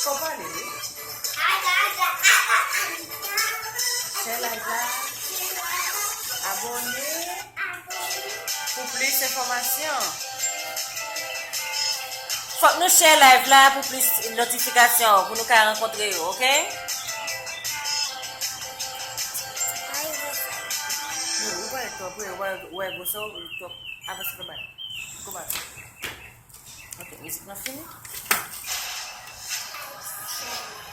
Faut pas aller. C'est là. Abonnez pour plus d'informations. Faut que nous share live là pour plus de notifications pour nous rencontrer, ok? Ouais, vous savez, après c'est le bail. Ok, musique n'a fini.